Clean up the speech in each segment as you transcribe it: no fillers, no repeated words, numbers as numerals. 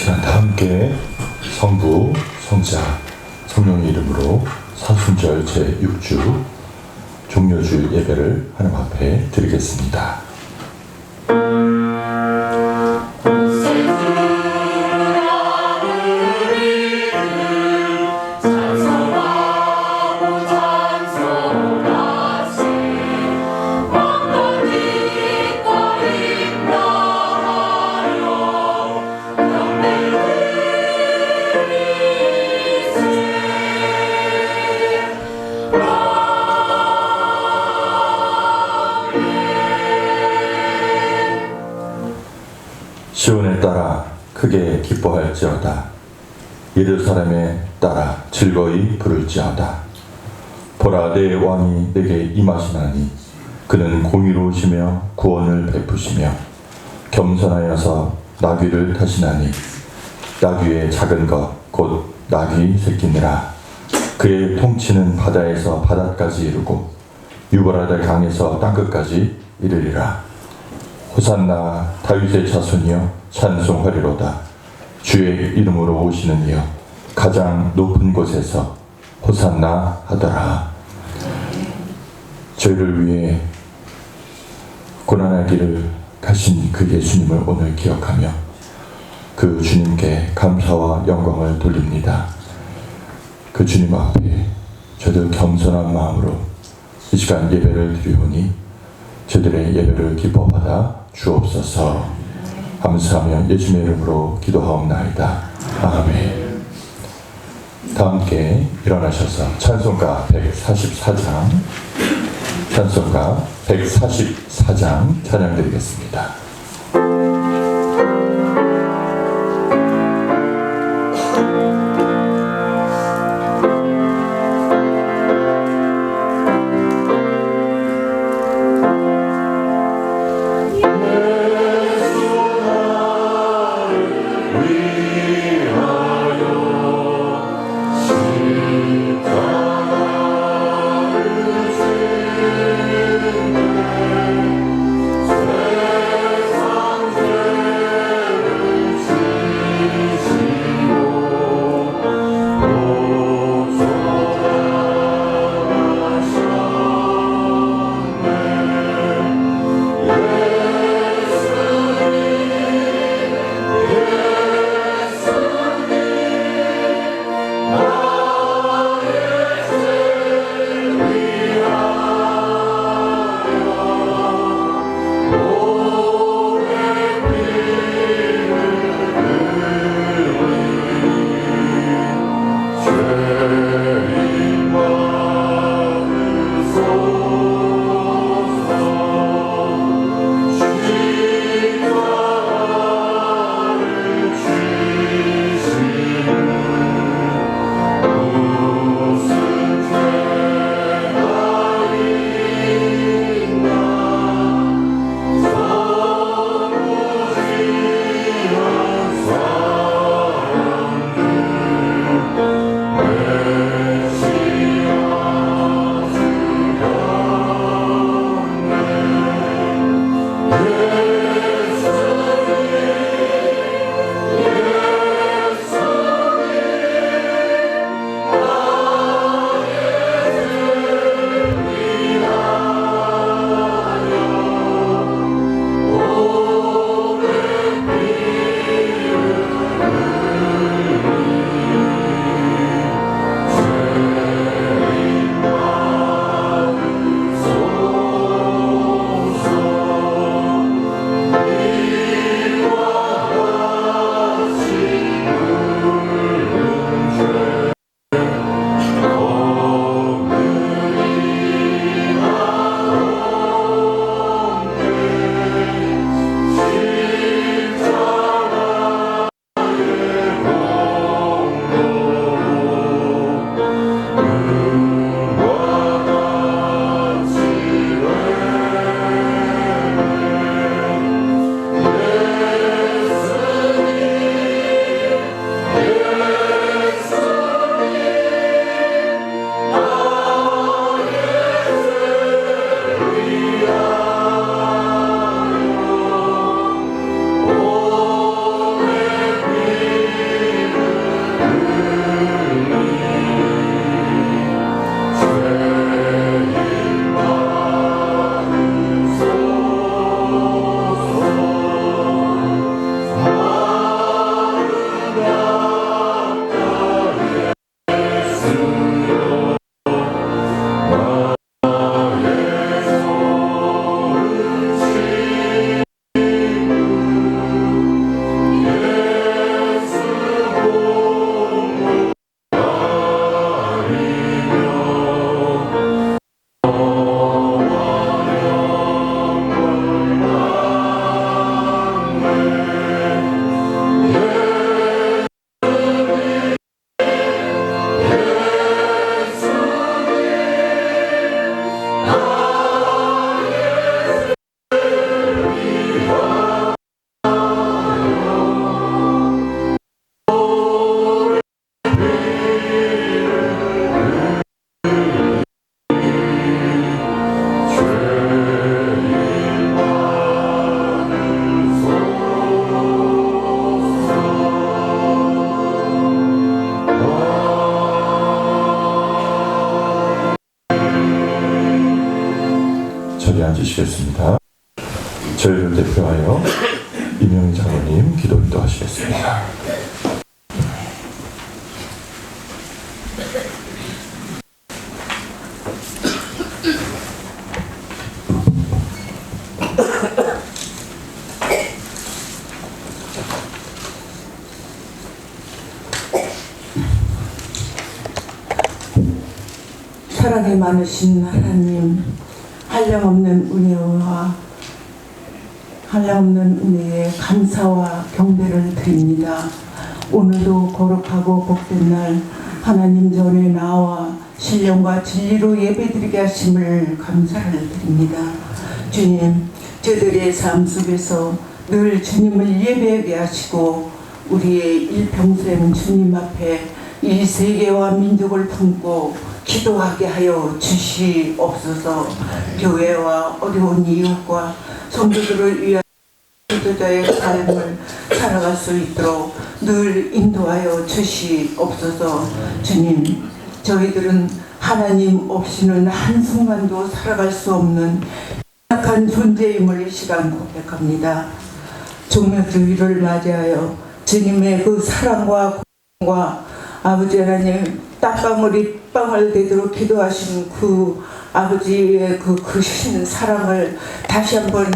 시간 다 함께 성부, 성자, 성령의 이름으로 사순절 제6주 종료주 예배를 하나님 앞에 드리겠습니다. 시온에 따라 크게 기뻐할지어다. 예루살렘에 따라 즐거이 부를지어다. 보라, 내 왕이 내게 임하시나니 그는 공의로우시며 구원을 베푸시며 겸손하여서 나귀를 타시나니 나귀의 작은 것 곧 나귀 새끼니라. 그의 통치는 바다에서 바다까지 이르고 유버라데 강에서 땅끝까지 이르리라. 호산나 다윗의 자손이여 찬송하리로다. 주의 이름으로 오시는 이여 가장 높은 곳에서 호산나 하더라. 저희를 위해 고난하기를 가신 그 예수님을 오늘 기억하며 그 주님께 감사와 영광을 돌립니다. 그 주님 앞에 저들 겸손한 마음으로 이 시간 예배를 드리오니 저들의 예배를 기뻐받아 주옵소서. 감사하며 예수님의 이름으로 기도하옵나이다. 아멘. 다 함께 일어나셔서 찬송가 144장 찬양 드리겠습니다. 앉으시겠습니다. 저희를 대표하여 이명희 장로님 기도 인도하시겠습니다. 사랑이 많으신 하나님, 한량없는 은혜와 한량없는 은혜에 감사와 경배를 드립니다. 오늘도 거룩하고 복된 날 하나님 전에 나와 신령과 진리로 예배드리게 하심을 감사를 드립니다. 주님, 저들의 삶 속에서 늘 주님을 예배하게 하시고 우리의 일평생 주님 앞에 이 세계와 민족을 품고 기도하게 하여 주시옵소서. 교회와 어려운 이웃과 성도들을 위한 기도자의 삶을 살아갈 수 있도록 늘 인도하여 주시옵소서. 주님, 저희들은 하나님 없이는 한순간도 살아갈 수 없는 약한 존재임을 이 시간 고백합니다. 종료주의를 맞이하여 주님의 그 사랑과 고통과 아버지 하나님 땀방울이 빵을 되도록 기도하신 그 아버지의 그 크신 사랑을 다시 한번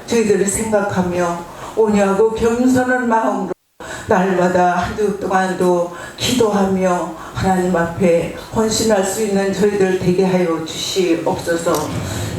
저희들이 생각하며 온유하고 겸손한 마음으로 날마다 한 주 동안도 기도하며 하나님 앞에 헌신할 수 있는 저희들 되게 하여 주시옵소서.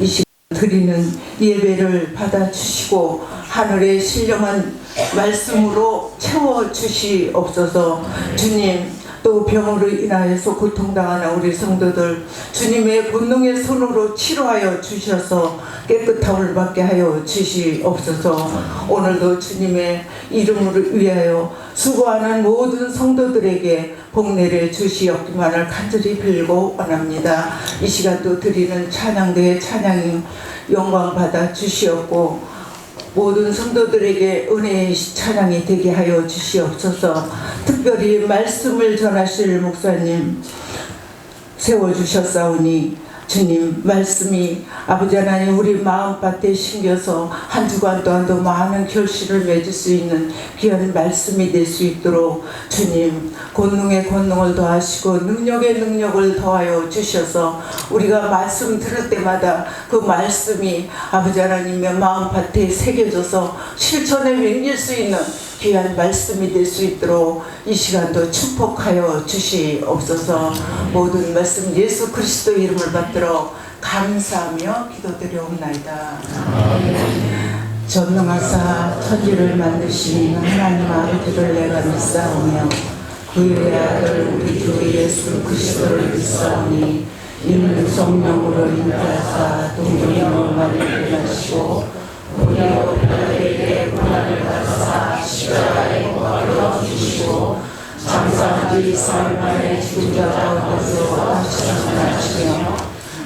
이 시간 드리는 예배를 받아주시고 하늘의 신령한 말씀으로 채워주시옵소서. 주님, 또 병으로 인하여서 고통당하는 우리 성도들 주님의 본능의 손으로 치료하여 주셔서 깨끗함을 받게 하여 주시옵소서. 오늘도 주님의 이름을 위하여 수고하는 모든 성도들에게 복 내려 주시옵기만을 간절히 빌고 원합니다. 이 시간도 드리는 찬양대의 찬양이 영광 받아 주시옵고 모든 성도들에게 은혜의 찬양이 되게 하여 주시옵소서. 특별히 말씀을 전하실 목사님 세워주셨사오니 주님, 말씀이 아버지 하나님 우리 마음밭에 심겨서 한 주간 동안도 많은 결실을 맺을 수 있는 귀한 말씀이 될 수 있도록 주님 권능에 권능을 더하시고 능력에 능력을 더하여 주셔서 우리가 말씀 들을 때마다 그 말씀이 아버지 하나님의 마음밭에 새겨져서 실천에 옮길 수 있는 귀한 말씀이 될 수 있도록 이 시간도 축복하여 주시옵소서. 모든 말씀 예수 그리스도 이름을 받들어 감사하며 기도드려옵나이다. 전능하사 천지를 만드신 하나님 아버지를 내가 믿사오며 그의 아들 우리 주 예수 그리스도를 믿사오니 이는 성령으로 인하사 동정으로 만들게 하시고 우리의 우리에게 고난을 받사 십자가에 못 박혀 주시고 장사한 지 3일 만에 죽은 자 가운데서 다시 살아나시며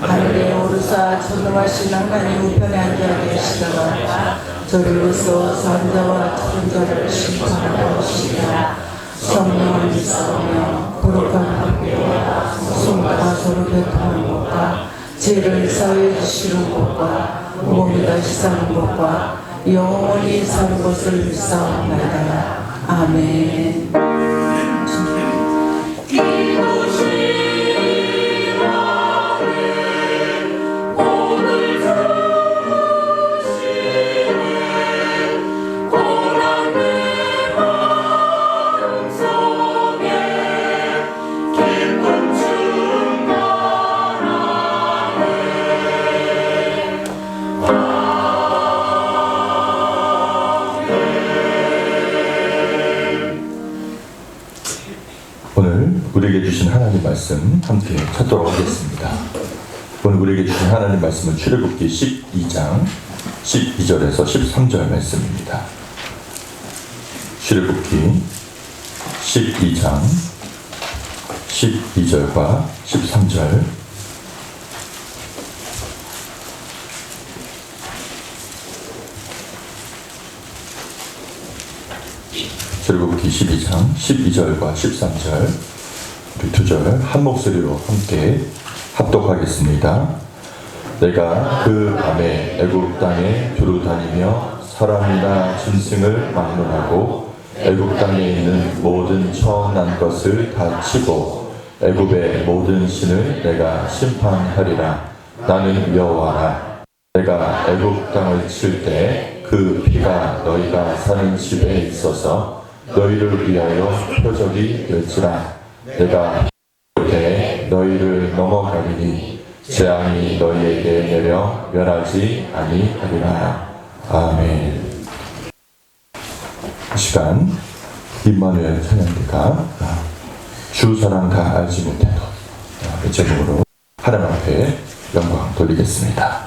하늘에 오르사 전능하신 하나님 우편에 앉아 계시다가 저리로서 산자와 죽은 자를 심판하러 오시리라. 성령을 믿사오며 거룩한 학교와 성과 서로 교통하는 것과 죄를 사해 주시는 것과 몸이 다시 사는 것과 영원히 사는 것을 믿사옵나이다. 아멘. 오늘 우리에게 주신 하나님 말씀 함께 찾도록 하겠습니다. 오늘 우리에게 주신 하나님 말씀은 출애굽기 12장 12절에서 13절 말씀입니다. 출애굽기 12장 12절과 13절 출애굽기 12장 12절과 13절 우리 두 절 한 목소리로 함께 합독하겠습니다. 내가 그 밤에 애굽 땅에 두루 다니며 사람이나 짐승을 막론하고 애굽 땅에 있는 모든 처난 것을 다 치고 애굽의 모든 신을 내가 심판하리라. 나는 여호와라. 내가 애굽 땅을 칠 때 그 피가 너희가 사는 집에 있어서 너희를 위하여 표적이 될지라. 내가 볼 때 너희를 넘어가리니 재앙이 너희에게 내려 멸하지 아니하리라. 아멘. 이 시간 임마누엘 찬양대가 주 사랑 다 알지 못해도 이 제목으로 하나님 앞에 영광 돌리겠습니다.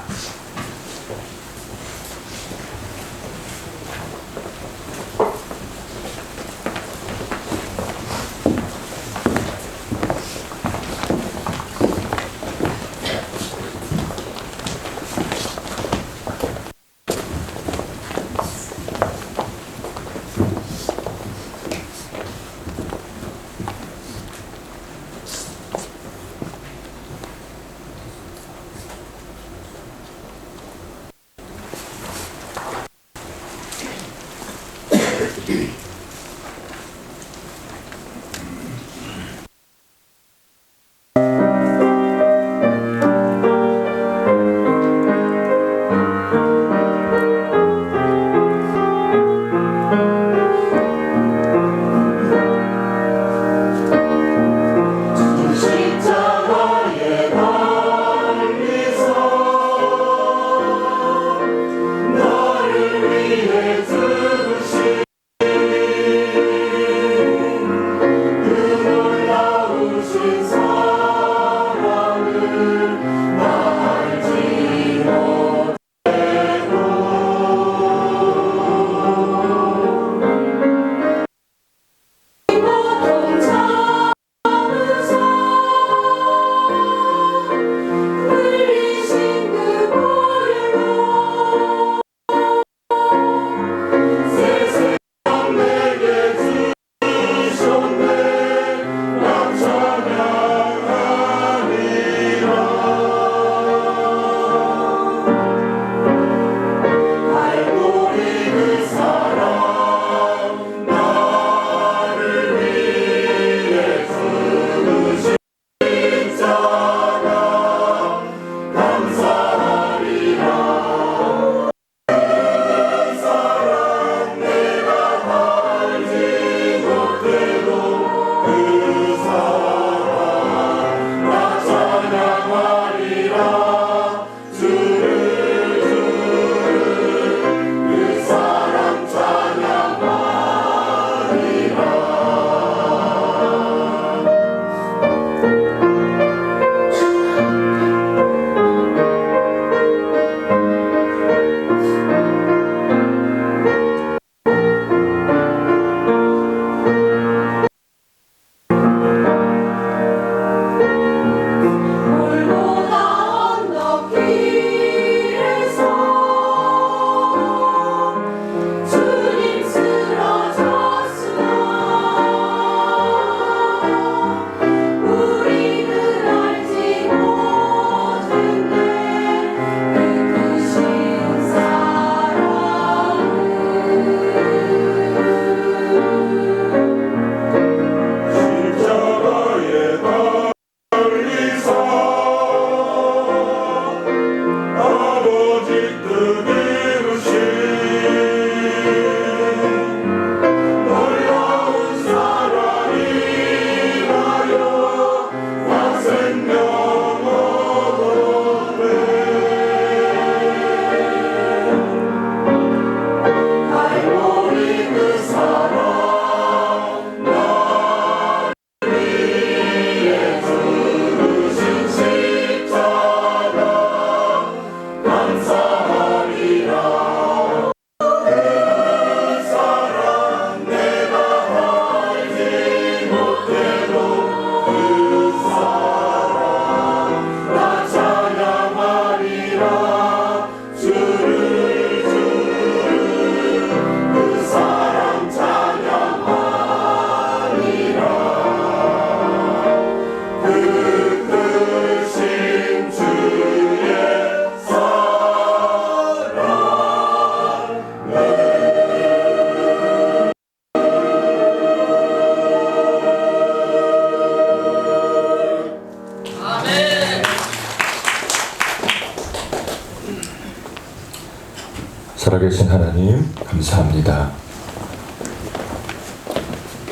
살아계신 하나님 감사합니다.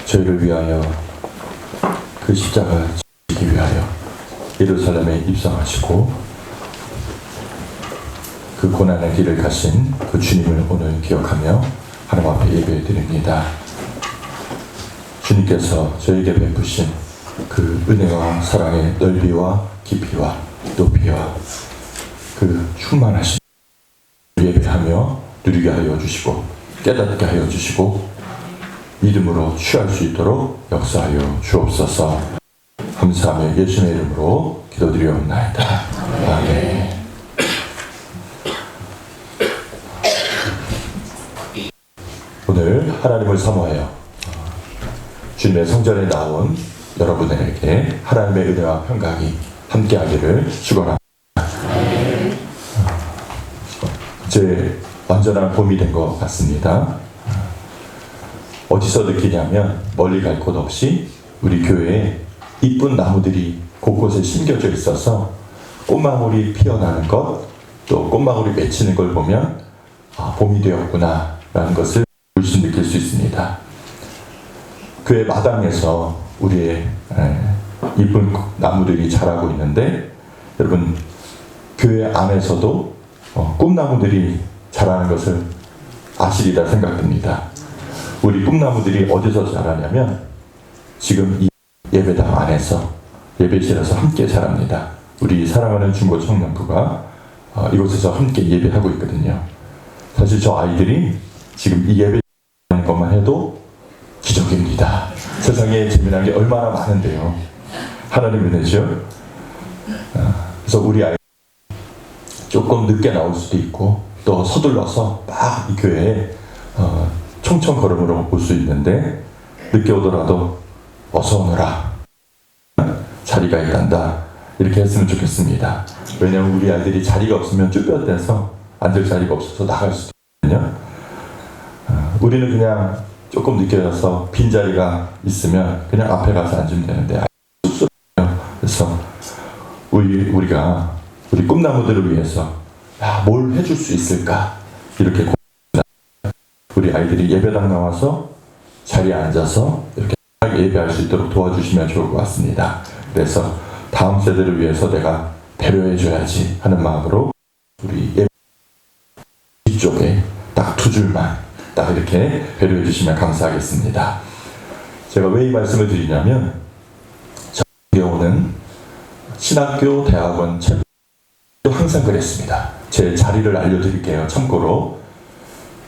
저희를 위하여 그 십자가 지기 위하여 예루살렘에 입성하시고 그 고난의 길을 가신 그 주님을 오늘 기억하며 하나님 앞에 예배 드립니다. 주님께서 저에게 베푸신 그 은혜와 사랑의 넓이와 깊이와 높이와 그 충만하신 예배하며 누리게 하여 주시고 깨닫게 하여 주시고 믿음으로 취할 수 있도록 역사하여 주옵소서. 감사하며 예수님의 이름으로 기도드리옵나이다. 아멘. 오늘 하나님을 사모하여 주님의 성전에 나온 여러분에게 하나님의 은혜와 평강이 함께하기를 축원합니다. 이제 완전한 봄이 된 것 같습니다. 어디서 느끼냐면 멀리 갈 곳 없이 우리 교회에 이쁜 나무들이 곳곳에 심겨져 있어서 꽃망울이 피어나는 것, 또 꽃망울이 맺히는 걸 보면 봄이 되었구나 라는 것을 물씬 느낄 수 있습니다. 교회 마당에서 우리의 이쁜 나무들이 자라고 있는데 여러분 교회 안에서도 꿈나무들이 자라는 것을 아시리라 생각됩니다. 우리 꿈나무들이 어디서 자라냐면 지금 이 예배당 안에서 예배실에서 함께 자랍니다. 우리 사랑하는 중고 청년부가 이곳에서 함께 예배하고 있거든요. 사실 저 아이들이 지금 이 예배 하는 것만 해도 기적입니다. 세상에 재미난 게 얼마나 많은데요. 하나님의 은혜죠. 그래서 우리 아이 조금 늦게 나올 수도 있고 또 서둘러서 막 이 교회에 총총 걸음으로 올 수 있는데 늦게 오더라도 어서 오너라, 자리가 있단다, 이렇게 했으면 좋겠습니다. 왜냐하면 우리 아이들이 자리가 없으면 쭈뼛대서 앉을 자리가 없어서 나갈 수도 있거든요. 우리는 그냥 조금 늦게 와서 빈자리가 있으면 그냥 앞에 가서 앉으면 되는데 쑥스러워요. 그래서 우리가 우리 꿈나무들을 위해서 뭘 해줄 수 있을까 이렇게 고민합니다. 우리 아이들이 예배당 나와서 자리에 앉아서 이렇게 예배할 수 있도록 도와주시면 좋을 것 같습니다. 그래서 다음 세대를 위해서 내가 배려해줘야지 하는 마음으로 우리 예배 뒤쪽에 딱 2줄만 딱 이렇게 배려해 주시면 감사하겠습니다. 제가 왜 이 말씀을 드리냐면 저 같은 경우는 신학교, 대학원, 책 항상 그랬습니다. 제 자리를 알려드릴게요. 참고로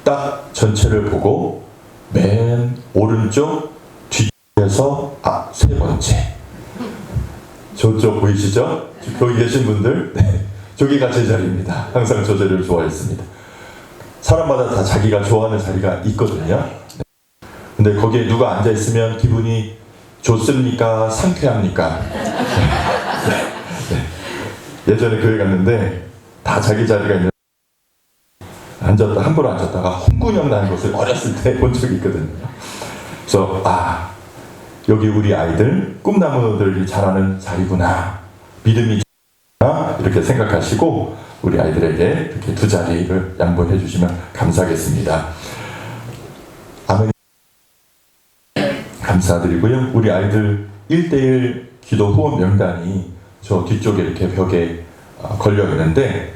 딱 전체를 보고 맨 오른쪽 뒤에서 3번째 저쪽 보이시죠? 거기 계신 분들, 네, 저기가 제 자리입니다. 항상 저 자리를 좋아했습니다. 사람마다 다 자기가 좋아하는 자리가 있거든요. 네. 근데 거기에 누가 앉아있으면 기분이 좋습니까? 상쾌합니까? 네. 네. 예전에 교회 갔는데 다 자기 자리가 있는 앉았다 함부로 앉았다가 홍군형 나는 것을 어렸을 때 본 적이 있거든요. 그래서 여기 우리 아이들 꿈나무들이 자라는 자리구나, 믿음이 자리구나 이렇게 생각하시고 우리 아이들에게 이렇게 2자리를 양보해 주시면 감사하겠습니다. 아멘. 감사드리고요. 우리 아이들 1:1 기도 후원 명단이 저 뒤쪽에 이렇게 벽에 걸려 있는데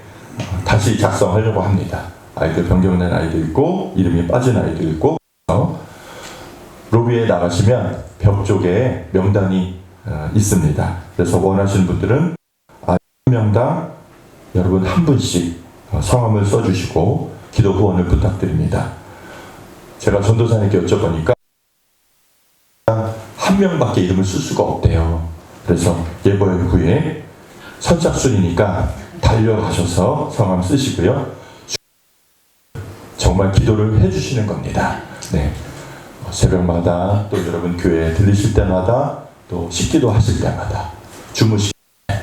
다시 작성하려고 합니다. 아이들 변경된 아이도 있고 이름이 빠진 아이도 있고 로비에 나가시면 벽 쪽에 명단이 있습니다. 그래서 원하시는 분들은 명당 여러분 한 분씩 성함을 써주시고 기도 후원을 부탁드립니다. 제가 전도사님께 여쭤보니까 한 명밖에 이름을 쓸 수가 없대요. 그래서 예보의 후에 선착순이니까 달려가셔서 성함 쓰시고요. 정말 기도를 해주시는 겁니다. 네. 새벽마다 또 여러분 교회에 들리실 때마다 또 식기도 하실 때마다 주무시고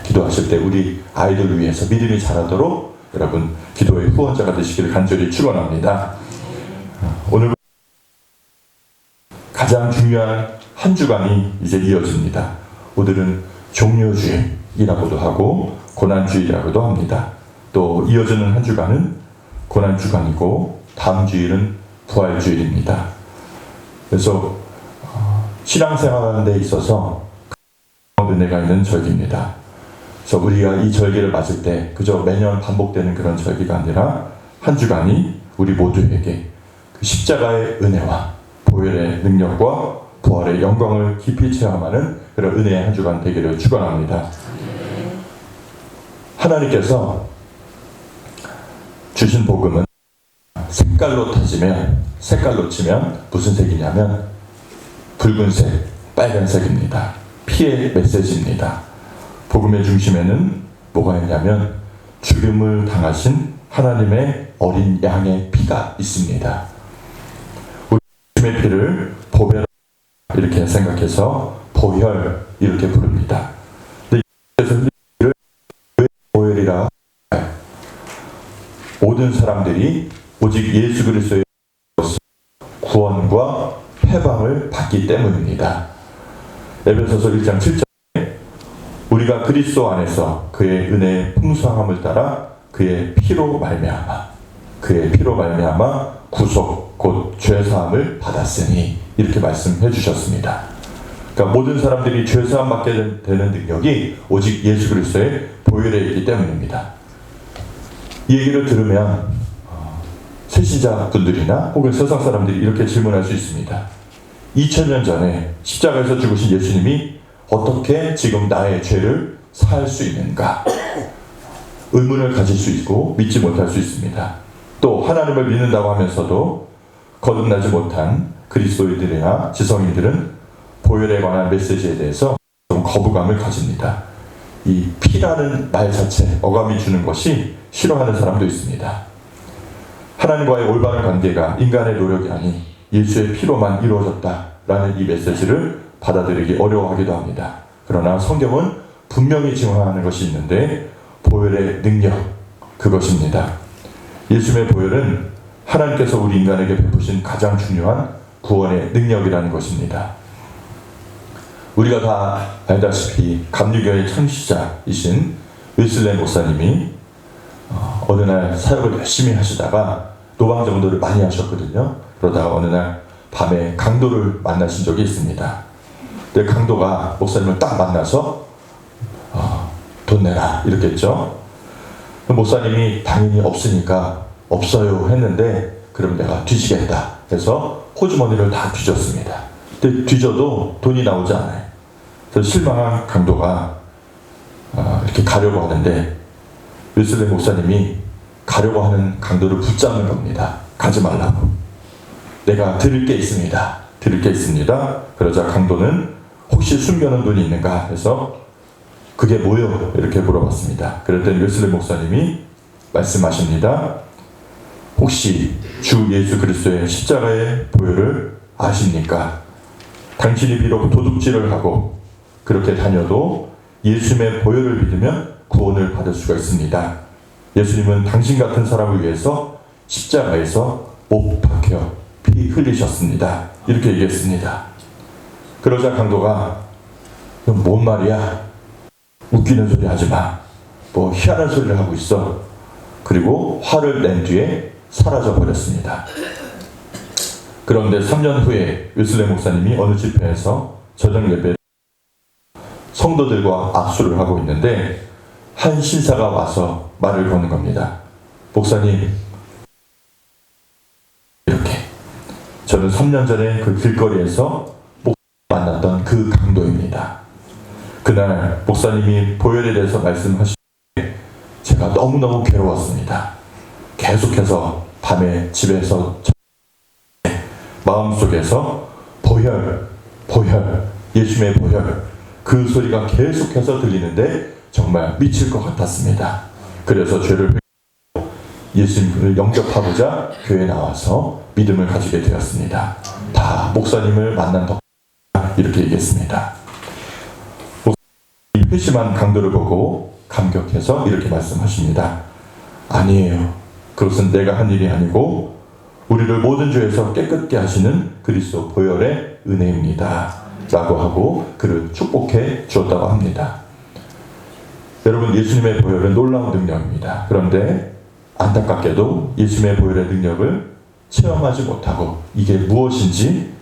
기도하실 때 우리 아이들을 위해서 믿음이 자라도록 여러분 기도의 후원자가 되시기를 간절히 축원합니다. 오늘 가장 중요한 한 주간이 이제 이어집니다. 오늘은 종료주일이라고도 하고 고난주일이라고도 합니다. 또 이어지는 한 주간은 고난주간이고 다음 주일은 부활주일입니다. 그래서 신앙생활하는 데 있어서 은혜가 있는 절기입니다. 그래서 우리가 이 절기를 맞을 때 그저 매년 반복되는 그런 절기가 아니라 한 주간이 우리 모두에게 그 십자가의 은혜와 보혈의 능력과 부활의 영광을 깊이 체험하는 그런 은혜의 한 주간 되기를 축원합니다. 하나님께서 주신 복음은 색깔로 치면 무슨 색이냐면 붉은색, 빨간색입니다. 피의 메시지입니다. 복음의 중심에는 뭐가 있냐면 죽음을 당하신 하나님의 어린 양의 피가 있습니다. 우리 주님의 피를 보혈 이렇게 생각해서 보혈 이렇게 부릅니다. 근데 그래서 왜 보혈이라 모든 사람들이 오직 예수 그리스도의 구원과 해방을 받기 때문입니다. 에베소서 1장 7절에 우리가 그리스도 안에서 그의 은혜의 풍성함을 따라 그의 피로 말미암아 구속 곧 죄사함을 받았으니 이렇게 말씀해 주셨습니다. 그러니까 모든 사람들이 죄사함 받게 되는 능력이 오직 예수 그리스도의 보혈에 있기 때문입니다. 이 얘기를 들으면 새신자분들이나 혹은 세상 사람들이 이렇게 질문할 수 있습니다. 2000년 전에 십자가에서 죽으신 예수님이 어떻게 지금 나의 죄를 사할 수 있는가? 의문을 가질 수 있고 믿지 못할 수 있습니다. 또 하나님을 믿는다고 하면서도 거듭나지 못한 그리스도인들이나 지성인들은 보혈에 관한 메시지에 대해서 좀 거부감을 가집니다. 이 피라는 말 자체, 어감이 주는 것이 싫어하는 사람도 있습니다. 하나님과의 올바른 관계가 인간의 노력이 아닌 예수의 피로만 이루어졌다라는 이 메시지를 받아들이기 어려워하기도 합니다. 그러나 성경은 분명히 증언하는 것이 있는데 보혈의 능력, 그것입니다. 예수의 보혈은 하나님께서 우리 인간에게 베푸신 가장 중요한 구원의 능력이라는 것입니다. 우리가 다 알다시피 감리교의 창시자이신 웨슬레 목사님이 어느 날 사역을 열심히 하시다가 노방정도를 많이 하셨거든요. 그러다가 어느 날 밤에 강도를 만나신 적이 있습니다. 근데 강도가 목사님을 딱 만나서 돈 내라 이렇게 했죠. 목사님이 당연히 없으니까 없어요 했는데 그럼 내가 뒤지겠다 해서 호주머니를 다 뒤졌습니다. 근데 뒤져도 돈이 나오지 않아요. 그래서 실망한 강도가 이렇게 가려고 하는데 웨슬레 목사님이 가려고 하는 강도를 붙잡는 겁니다. 가지 말라고. 내가 드릴 게 있습니다. 그러자 강도는 혹시 숨겨놓은 돈이 있는가 해서 그게 뭐요? 이렇게 물어봤습니다. 그랬더니 웨슬레 목사님이 말씀하십니다. 혹시 주 예수 그리스도의 십자가의 보혈을 아십니까? 당신이 비록 도둑질을 하고 그렇게 다녀도 예수님의 보혈을 믿으면 구원을 받을 수가 있습니다. 예수님은 당신 같은 사람을 위해서 십자가에서 못 박혀 피 흘리셨습니다. 이렇게 얘기했습니다. 그러자 강도가 뭔 말이야? 웃기는 소리 하지 마. 뭐 희한한 소리를 하고 있어. 그리고 화를 낸 뒤에 사라져 버렸습니다. 그런데 3년 후에 웨슬레 목사님이 어느 집회에서 저녁 예배 성도들과 악수를 하고 있는데 한 신사가 와서 말을 거는 겁니다. 목사님, 이렇게 저는 3년 전에 그 길거리에서 만났던 그 강도입니다. 그날 목사님이 보혈에 대해서 말씀하실 때 제가 너무너무 괴로웠습니다. 계속해서 밤에 집에서 마음속에서 보혈, 예수님의 보혈 그 소리가 계속해서 들리는데 정말 미칠 것 같았습니다. 그래서 죄를 회개하고 예수님을 영접하고자 교회에 나와서 믿음을 가지게 되었습니다. 다 목사님을 만난 덕 이렇게 얘기했습니다. 목사님이 회심한 강도를 보고 감격해서 이렇게 말씀하십니다. 아니에요. 그것은 내가 한 일이 아니고 우리를 모든 죄에서 깨끗게 하시는 그리스도 보혈의 은혜입니다. 라고 하고 그를 축복해 주었다고 합니다. 여러분, 예수님의 보혈은 놀라운 능력입니다. 그런데 안타깝게도 예수님의 보혈의 능력을 체험하지 못하고 이게 무엇인지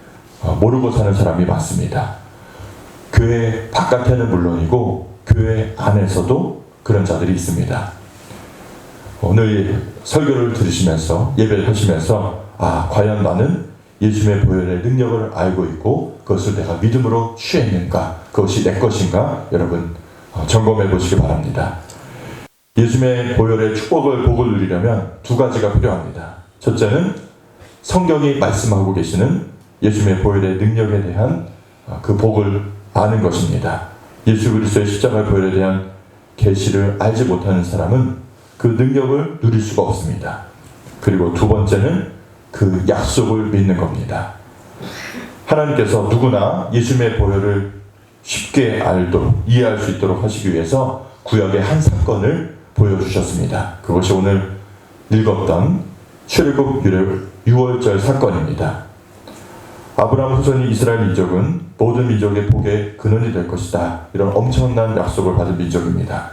모르고 사는 사람이 많습니다. 교회 바깥에는 물론이고 교회 안에서도 그런 자들이 있습니다. 오늘 설교를 들으시면서 예배를 하시면서 과연 나는 예수님의 보혈의 능력을 알고 있고 그것을 내가 믿음으로 취했는가, 그것이 내 것인가, 여러분 점검해 보시기 바랍니다. 예수님의 보혈의 복을 누리려면 두 가지가 필요합니다. 첫째는 성경이 말씀하고 계시는 예수님의 보혈의 능력에 대한 그 복을 아는 것입니다. 예수 그리스도의 십자가 보혈에 대한 계시를 알지 못하는 사람은 그 능력을 누릴 수가 없습니다. 그리고 두 번째는 그 약속을 믿는 겁니다. 하나님께서 누구나 예수님의 보혈을 쉽게 알도록 이해할 수 있도록 하시기 위해서 구약의 한 사건을 보여주셨습니다. 그것이 오늘 읽었던 출애굽 유월절 사건입니다. 아브라함 후손이 이스라엘 민족은 모든 민족의 복의 근원이 될 것이다. 이런 엄청난 약속을 받은 민족입니다.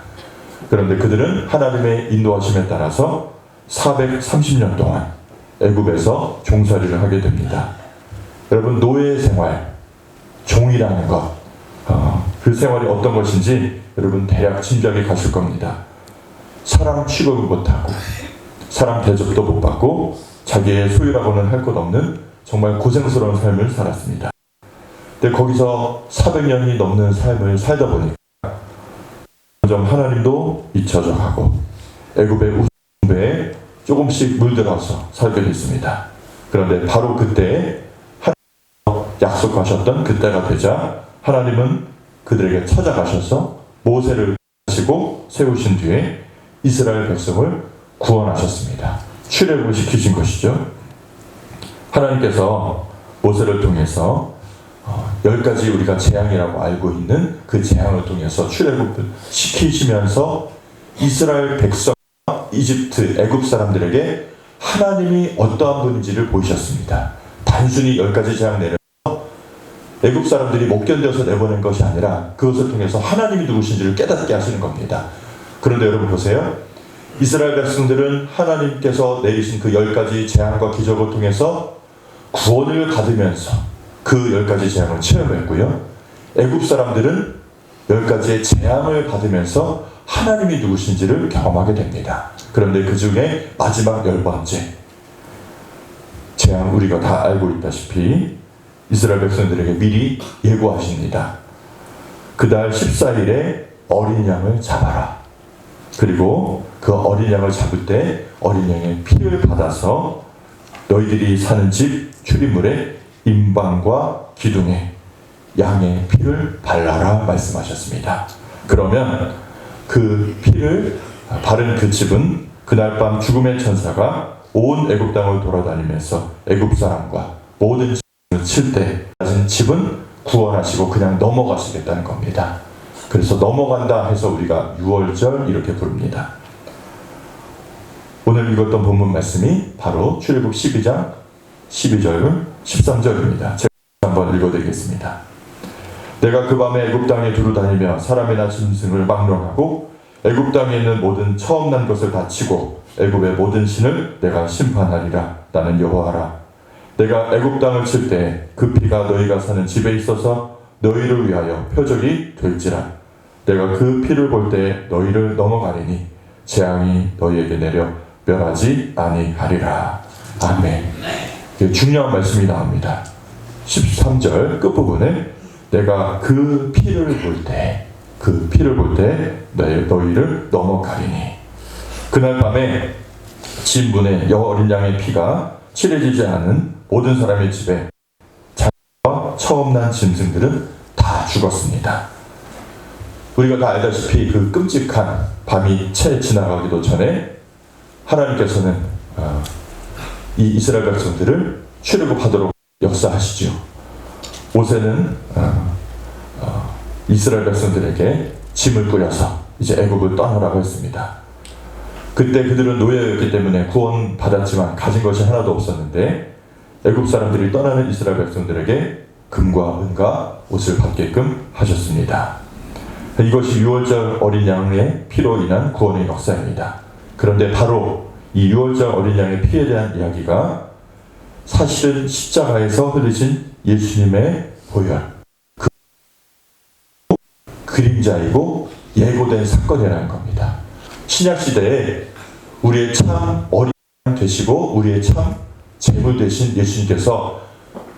그런데 그들은 하나님의 인도하심에 따라서 430년 동안 애굽에서 종살이를 하게 됩니다. 여러분, 노예 생활, 종이라는 것, 그 생활이 어떤 것인지 여러분 대략 짐작이 가실 겁니다. 사람 취급을 못하고 사람 대접도 못 받고 자기의 소유라고는 할 것 없는 정말 고생스러운 삶을 살았습니다. 근데 거기서 400년이 넘는 삶을 살다 보니까 점점 하나님도 잊혀져 가고 애굽의 우상배에 조금씩 물들어서 살게 됐습니다. 그런데 바로 그때 하나님께서 약속하셨던 그때가 되자 하나님은 그들에게 찾아가셔서 모세를 하시고 세우신 뒤에 이스라엘 백성을 구원하셨습니다. 출애굽을 시키신 것이죠. 하나님께서 모세를 통해서 10가지 우리가 재앙이라고 알고 있는 그 재앙을 통해서 출애굽을 시키시면서 이스라엘 백성과 이집트, 애굽 사람들에게 하나님이 어떠한 분인지를 보이셨습니다. 단순히 10가지 재앙 내려서 애굽 사람들이 못 견뎌서 내보낸 것이 아니라 그것을 통해서 하나님이 누구신지를 깨닫게 하시는 겁니다. 그런데 여러분 보세요. 이스라엘 백성들은 하나님께서 내리신 그 10가지 재앙과 기적을 통해서 구원을 받으면서 그 10가지 재앙을 체험했고요. 애굽 사람들은 10가지의 재앙을 받으면서 하나님이 누구신지를 경험하게 됩니다. 그런데 그 중에 마지막 10번째 재앙, 우리가 다 알고 있다시피 이스라엘 백성들에게 미리 예고하십니다. 그달 14일에 어린 양을 잡아라. 그리고 그 어린 양을 잡을 때 어린 양의 피를 받아서 너희들이 사는 집 출입물에 임방과 기둥에 양의 피를 발라라 말씀하셨습니다. 그러면 그 피를 바른 그 집은 그날 밤 죽음의 천사가 온 애굽 땅을 돌아다니면서 애굽 사람과 모든 집을 칠 때 가진 집은 구원하시고 그냥 넘어가시겠다는 겁니다. 그래서 넘어간다 해서 우리가 유월절 이렇게 부릅니다. 오늘 읽었던 본문 말씀이 바로 출애굽 12장 12절 13절입니다. 제가 한번 읽어드리겠습니다. 내가 그 밤에 애굽 땅에 두루 다니며 사람이나 짐승을 막론하고 애굽 땅에 있는 모든 처음 난 것을 다 치고 애굽의 모든 신을 내가 심판하리라. 나는 여호와라. 내가 애굽 땅을 칠 때 그 피가 너희가 사는 집에 있어서 너희를 위하여 표적이 될지라. 내가 그 피를 볼 때 너희를 넘어가리니 재앙이 너희에게 내려 멸하지 아니하리라. 아멘. 중요한 말씀이 나옵니다. 13절 끝부분에 내가 그 피를 볼 때 너희를 넘어가리니. 그날 밤에 집 문에 어린 양의 피가 칠해지지 않은 모든 사람의 집에 자녀와 처음 난 짐승들은 다 죽었습니다. 우리가 다 알다시피 그 끔찍한 밤이 채 지나가기도 전에 하나님께서는 이 이스라엘 백성들을 출애굽하도록 역사하시죠. 모세는 이스라엘 백성들에게 짐을 꾸려서 이제 애굽을 떠나라고 했습니다. 그때 그들은 노예였기 때문에 구원받았지만 가진 것이 하나도 없었는데 애굽 사람들이 떠나는 이스라엘 백성들에게 금과 은과 옷을 받게끔 하셨습니다. 이것이 유월절 어린 양의 피로 인한 구원의 역사입니다. 그런데 바로 이 유월절 어린 양의 피에 대한 이야기가 사실은 십자가에서 흘리신 예수님의 보혈, 그 그림자이고 예고된 사건이라는 겁니다. 신약시대에 우리의 참 어린 양 되시고 우리의 참 제물 되신 예수님께서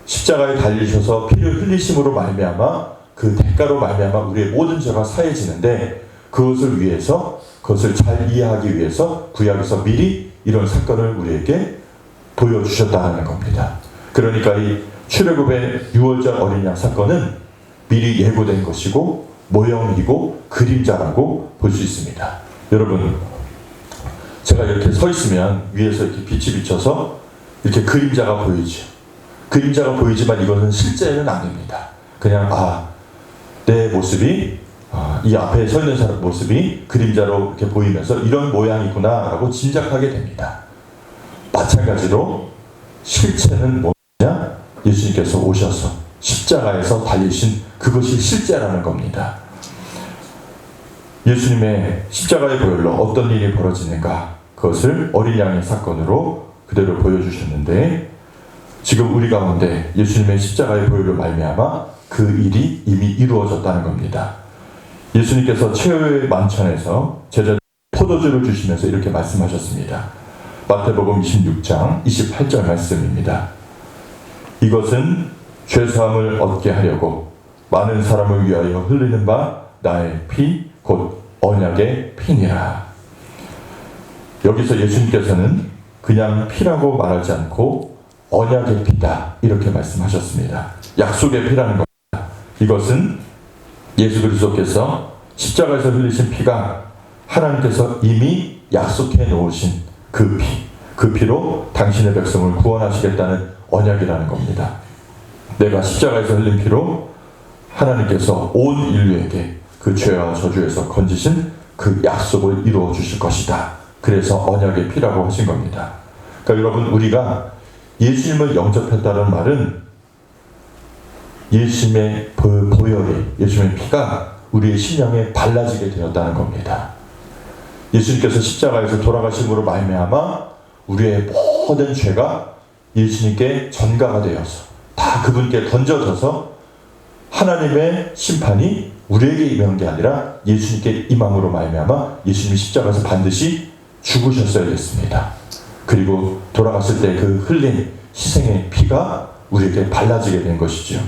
십자가에 달리셔서 피를 흘리심으로 말미암아 그 대가로 말미암아 우리의 모든 죄가 사해지는데, 그것을 위해서, 그것을 잘 이해하기 위해서 구약에서 미리 이런 사건을 우리에게 보여주셨다는 겁니다. 그러니까 이 출애굽의 6월절 어린 양 사건은 미리 예고된 것이고 모형이고 그림자라고 볼 수 있습니다. 여러분, 제가 이렇게 서 있으면 위에서 이렇게 빛이 비쳐서 이렇게 그림자가 보이죠. 그림자가 보이지만 이것은 실제는 아닙니다. 그냥 내 모습이 이 앞에 서 있는 사람 모습이 그림자로 이렇게 보이면서 이런 모양이구나 라고 짐작하게 됩니다. 마찬가지로 실체는 뭐냐? 예수님께서 오셔서 십자가에서 달리신 그것이 실제라는 겁니다. 예수님의 십자가의 보혈로 어떤 일이 벌어지는가, 그것을 어린 양의 사건으로 그대로 보여주셨는데, 지금 우리 가운데 예수님의 십자가의 보혈로 말미암아 그 일이 이미 이루어졌다는 겁니다. 예수님께서 최후의 만찬에서 제자들에게 포도주를 주시면서 이렇게 말씀하셨습니다. 마태복음 26장 28절 말씀입니다. 이것은 죄사함을 얻게 하려고 많은 사람을 위하여 흘리는 바 나의 피 곧 언약의 피니라. 여기서 예수님께서는 그냥 피라고 말하지 않고 언약의 피다 이렇게 말씀하셨습니다. 약속의 피라는 겁니다. 이것은 예수 그리스도께서 십자가에서 흘리신 피가 하나님께서 이미 약속해 놓으신 그 피, 그 피로 당신의 백성을 구원하시겠다는 언약이라는 겁니다. 내가 십자가에서 흘린 피로 하나님께서 온 인류에게 그 죄와 저주에서 건지신 그 약속을 이루어 주실 것이다. 그래서 언약의 피라고 하신 겁니다. 그러니까 여러분, 우리가 예수님을 영접했다는 말은 예수님의 보혈이, 예수님의 피가 우리의 심령에 발라지게 되었다는 겁니다. 예수님께서 십자가에서 돌아가심으로 말미암아 우리의 모든 죄가 예수님께 전가가 되어서 다 그분께 던져져서 하나님의 심판이 우리에게 임한 게 아니라 예수님께 임함으로 말미암아 예수님이 십자가에서 반드시 죽으셨어야 됐습니다. 그리고 돌아갔을 때 그 흘린 희생의 피가 우리에게 발라지게 된 것이죠.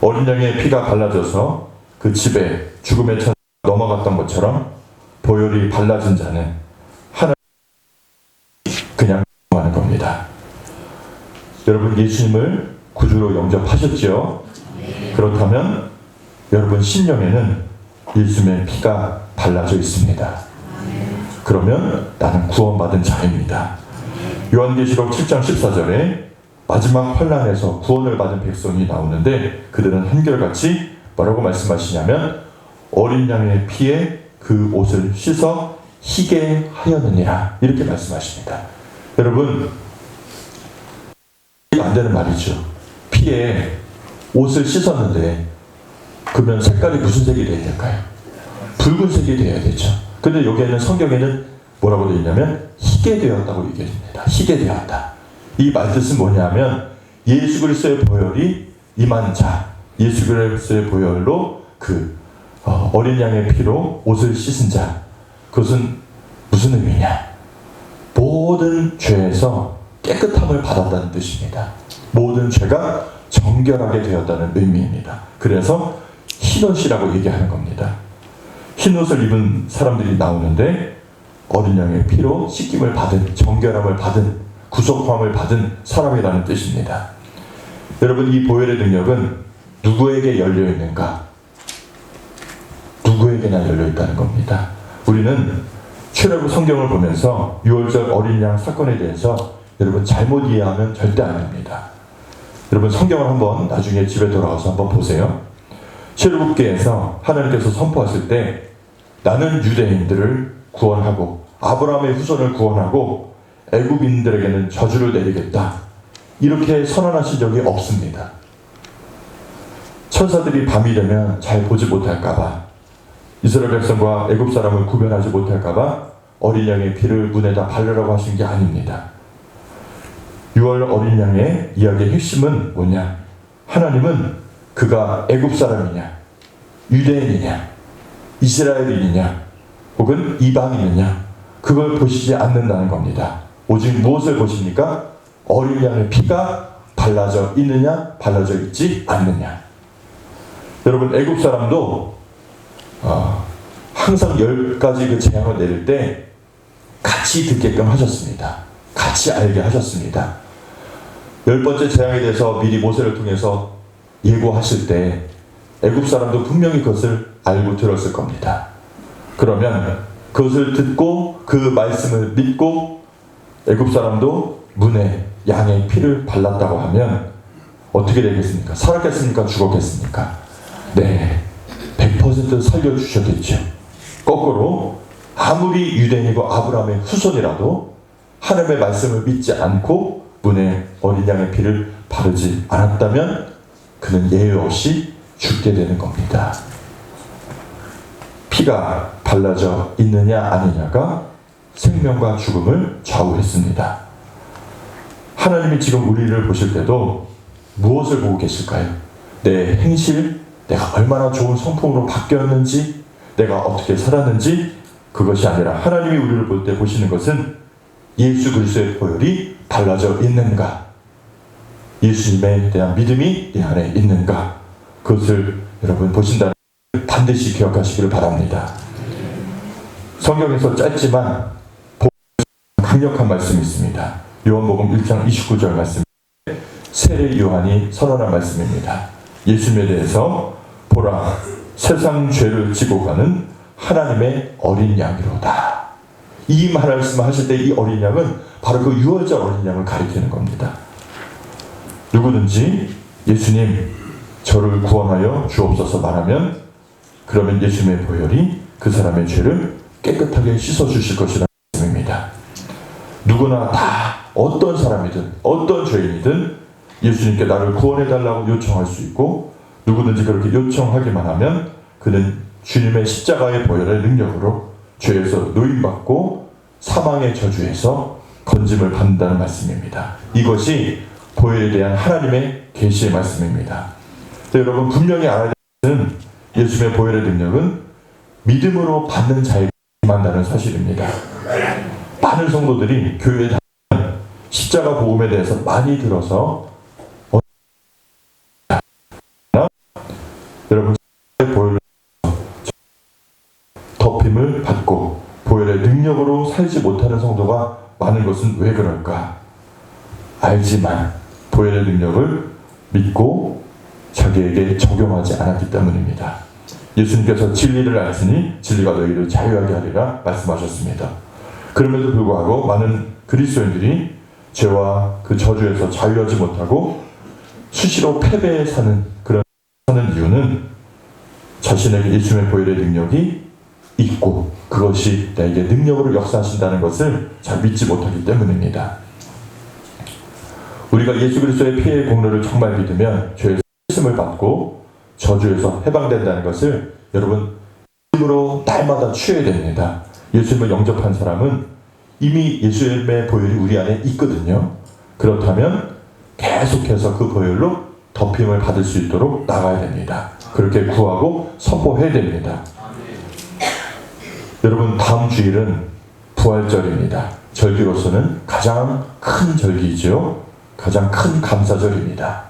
어린 양의 피가 발라져서 그 집에 죽음의 천사가 넘어갔던 것처럼 보혈이 발라진 자는 하나님 그냥 하는 겁니다. 여러분, 예수님을 구주로 영접하셨죠? 그렇다면 여러분 심령에는 예수님의 피가 발라져 있습니다. 그러면 나는 구원받은 자입니다. 요한계시록 7장 14절에 마지막 환란에서 구원을 받은 백성이 나오는데, 그들은 한결같이 뭐라고 말씀하시냐면 어린 양의 피에 그 옷을 씻어 희게 하였느니라 이렇게 말씀하십니다. 여러분, 안 되는 말이죠. 피에 옷을 씻었는데 그러면 색깔이 무슨 색이 되어야 될까요? 붉은색이 되어야 되죠. 근데 여기에는 성경에는 뭐라고 되어 있냐면 희게 되었다고 얘기합니다. 희게 되었다. 이 말뜻은 뭐냐면 예수 그리스도의 보혈이 임한 자, 예수 그리스도의 보혈로 그 어린 양의 피로 옷을 씻은 자, 그것은 무슨 의미냐? 모든 죄에서 깨끗함을 받았다는 뜻입니다. 모든 죄가 정결하게 되었다는 의미입니다. 그래서 흰옷이라고 얘기하는 겁니다. 흰옷을 입은 사람들이 나오는데 어린 양의 피로 씻김을 받은, 정결함을 받은, 구속함을 받은 사람이라는 뜻입니다. 여러분, 이 보혈의 능력은 누구에게 열려 있는가? 누구에게나 열려 있다는 겁니다. 우리는 출애굽 성경을 보면서 6월절 어린 양 사건에 대해서 여러분 잘못 이해하면 절대 아닙니다. 여러분, 성경을 한번 나중에 집에 돌아가서 한번 보세요. 출애굽기에서 하나님께서 선포하실 때 나는 유대인들을 구원하고 아브라함의 후손을 구원하고 애굽인들에게는 저주를 내리겠다, 이렇게 선언하신 적이 없습니다. 천사들이 밤이 되면 잘 보지 못할까봐, 이스라엘 백성과 애굽 사람을 구별하지 못할까봐 어린 양의 피를 문에다 바르라고 하신 게 아닙니다. 6월 어린 양의 이야기의 핵심은 뭐냐? 하나님은 그가 애굽 사람이냐, 유대인이냐, 이스라엘인이냐, 혹은 이방인이냐, 그걸 보시지 않는다는 겁니다. 오직 무엇을 보십니까? 어린 양의 피가 발라져 있느냐, 발라져 있지 않느냐. 여러분, 애굽 사람도 항상 10가지 그 재앙을 내릴 때 같이 듣게끔 하셨습니다. 같이 알게 하셨습니다. 10번째 재앙에 대해서 미리 모세를 통해서 예고하실 때 애굽 사람도 분명히 그것을 알고 들었을 겁니다. 그러면 그것을 듣고 그 말씀을 믿고 애굽 사람도 문에 양의 피를 발랐다고 하면 어떻게 되겠습니까? 살았겠습니까? 죽었겠습니까? 네, 100% 살려주셨겠죠. 거꾸로 아무리 유대인이고 아브라함의 후손이라도 하나님의 말씀을 믿지 않고 문에 어린 양의 피를 바르지 않았다면 그는 예외 없이 죽게 되는 겁니다. 피가 발라져 있느냐 아니냐가 생명과 죽음을 좌우했습니다. 하나님이 지금 우리를 보실 때도 무엇을 보고 계실까요? 내 행실, 내가 얼마나 좋은 성품으로 바뀌었는지, 내가 어떻게 살았는지, 그것이 아니라 하나님이 우리를 볼 때 보시는 것은 예수 그리스도의 보혈이 발라져 있는가, 예수님에 대한 믿음이 내 안에 있는가, 그것을 여러분 보신다는 반드시 기억하시기를 바랍니다. 성경에서 짧지만 강력한 말씀이 있습니다. 요한복음 1장 29절 말씀, 세례 요한이 선언한 말씀입니다. 예수님에 대해서 보라, 세상 죄를 지고 가는 하나님의 어린 양이로다. 이 말씀을 하실 때 이 어린 양은 바로 그 유월절 어린 양을 가리키는 겁니다. 누구든지 예수님 저를 구원하여 주옵소서 말하면 그러면 예수님의 보혈이 그 사람의 죄를 깨끗하게 씻어주실 것이라는 말씀입니다. 누구나 다 어떤 사람이든 어떤 죄인이든 예수님께 나를 구원해달라고 요청할 수 있고, 누구든지 그렇게 요청하기만 하면 그는 주님의 십자가의 보혈의 능력으로 죄에서 노임받고 사망의 저주에서 건짐을 받는다는 말씀입니다. 이것이 보혈에 대한 하나님의 계시의 말씀입니다. 여러분 분명히 알아야 되는 예수님의 보혈의 능력은 믿음으로 받는 자에게 임한다는 사실입니다. 많은 성도들이 교회에 다니면 십자가 복음에 대해서 많이 들어서 여러분 보혈을 덮임을 받고 보혈의 능력으로 살지 못하는 성도가 많은 것은 왜 그럴까? 알지만 보혈의 능력을 믿고 자기에게 적용하지 않았기 때문입니다. 예수님께서 진리를 알으니 진리가 너희를 자유하게 하리라 말씀하셨습니다. 그럼에도 불구하고 많은 그리스도인들이 죄와 그 저주에서 자유하지 못하고 수시로 패배해 사는 그런 이유는 자신에게 예수님의 보혈의 능력이 있고 그것이 나에게 능력으로 역사하신다는 것을 잘 믿지 못하기 때문입니다. 우리가 예수 그리스도의 피의 공로를 정말 믿으면 죄에서 씻음을 받고 저주에서 해방된다는 것을 여러분 믿음으로 날마다 취해야 됩니다. 예수님을 영접한 사람은 이미 예수님의 보혈이 우리 안에 있거든요. 그렇다면 계속해서 그 보혈로 덮임을 받을 수 있도록 나가야 됩니다. 그렇게 구하고 선포해야 됩니다. 여러분 다음 주일은 부활절입니다. 절기로서는 가장 큰 절기죠. 가장 큰 감사절입니다.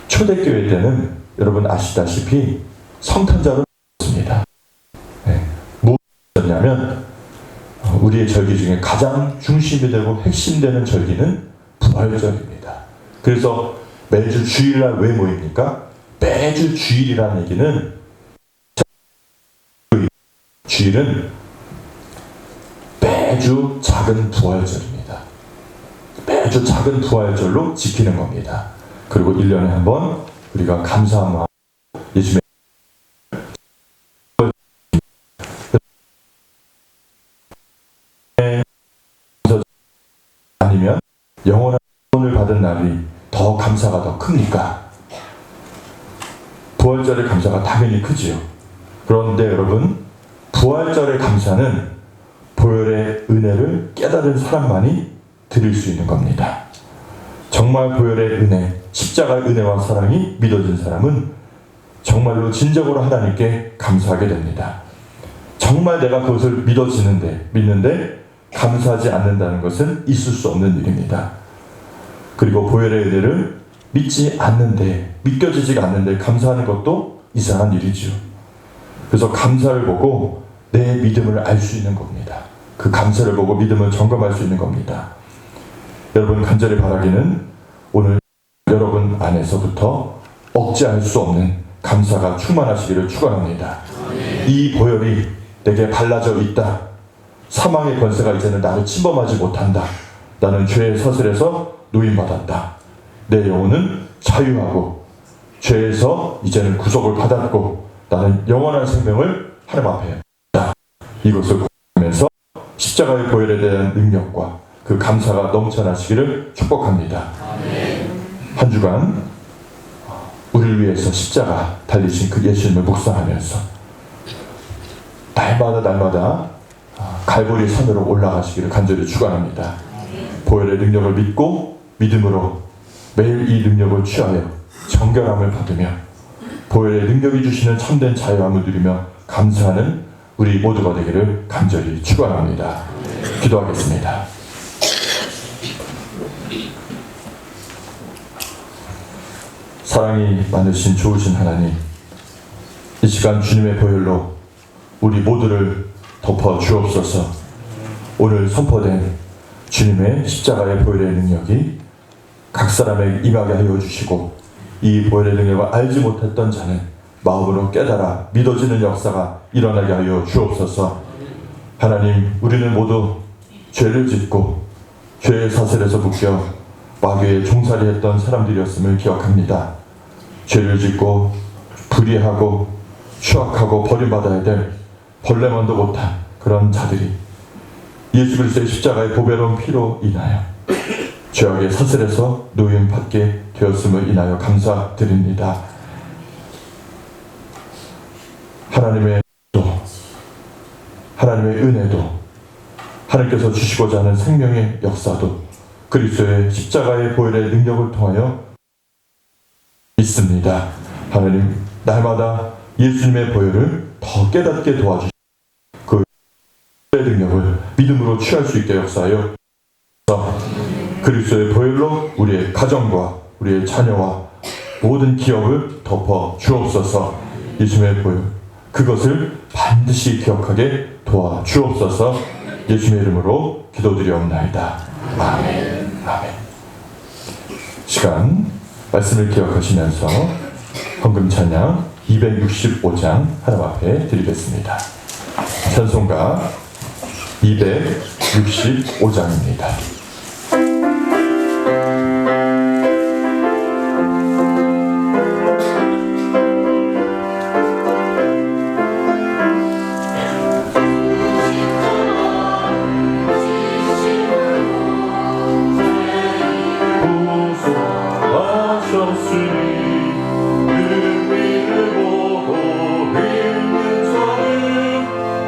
초대교회 때는 여러분 아시다시피 성탄절은 없습니다. 네. 무엇이었냐면 우리의 절기 중에 가장 중심이 되고 핵심되는 절기는 부활절입니다. 그래서 매주 주일날 왜 모입니까? 매주 주일이라는 얘기는 주일은 매주 작은 부활절입니다. 매주 작은 부활절로 지키는 겁니다. 그리고 1년에 한 번 우리가 감사한 마음 예수님의 아니면 영원한 구원을 받은 날이 더 감사가 더 큽니까? 부활절의 감사가 당연히 크지요. 그런데 여러분 부활절의 감사는 보혈의 은혜를 깨달은 사람만이 드릴 수 있는 겁니다. 정말 보혈의 은혜, 십자가의 은혜와 사랑이 믿어진 사람은 정말로 진정으로 하나님께 감사하게 됩니다. 정말 내가 그것을 믿는데 감사하지 않는다는 것은 있을 수 없는 일입니다. 그리고 보혈의 은혜를 믿겨지지가 않는데 감사하는 것도 이상한 일이죠. 그래서 감사를 보고 내 믿음을 알 수 있는 겁니다. 그 감사를 보고 믿음을 점검할 수 있는 겁니다. 여러분 간절히 바라기는 오늘 여러분 안에서부터 억제할 수 없는 감사가 충만하시기를 축원합니다. 이 보혈이 내게 발라져 있다. 사망의 권세가 이제는 나를 침범하지 못한다. 나는 죄의 사슬에서 노임받았다. 내 영혼은 자유하고 죄에서 이제는 구속을 받았고 나는 영원한 생명을 하나님 앞에 있다. 이것을 고하면서 십자가의 보혈에 대한 능력과 그 감사가 넘쳐나시기를 축복합니다. 한 주간 우리를 위해서 십자가 달리신 그 예수님을 묵상하면서 날마다 갈보리 산으로 올라가시기를 간절히 축원합니다. 보혈의 능력을 믿고 믿음으로 매일 이 능력을 취하여 정결함을 받으며 보혈의 능력이 주시는 참된 자유함을 누리며 감사하는 우리 모두가 되기를 간절히 축원합니다. 기도하겠습니다. 사랑이 많으신 좋으신 하나님, 이 시간 주님의 보혈로 우리 모두를 덮어 주옵소서. 오늘 선포된 주님의 십자가의 보혈의 능력이 각 사람에게 임하게 하여 주시고 이 보혈의 능력을 알지 못했던 자는 마음으로 깨달아 믿어지는 역사가 일어나게 하여 주옵소서. 하나님, 우리는 모두 죄를 짓고 죄의 사슬에서 묶여 마귀에 종살이했던 사람들이었음을 기억합니다. 죄를 짓고 불의하고 추악하고 버림받아야 될 벌레만도 못한 그런 자들이 예수 그리스도의 십자가의 보배로운 피로 인하여 죄악의 사슬에서 노임받게 되었음을 인하여 감사드립니다. 하나님의 은혜도 하나님께서 주시고자 하는 생명의 역사도 그리스도의 십자가의 보혈의 능력을 통하여 있습니다. 하나님, 날마다 예수님의 보혈을 더 깨닫게 도와주시고 그 능력을 믿음으로 취할 수 있게 역사하여 그리스도의 보혈로 우리의 가정과 우리의 자녀와 모든 기업을 덮어 주옵소서. 예수님의 보혈, 그것을 반드시 기억하게 도와 주옵소서. 예수님의 이름으로 기도드리옵나이다. 아멘. 아멘. 시간 말씀을 기억하시면서 헌금 찬양 265장 하나님 앞에 드리겠습니다. 찬송가 265장입니다.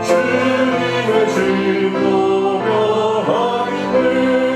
주님의 증거가 하기를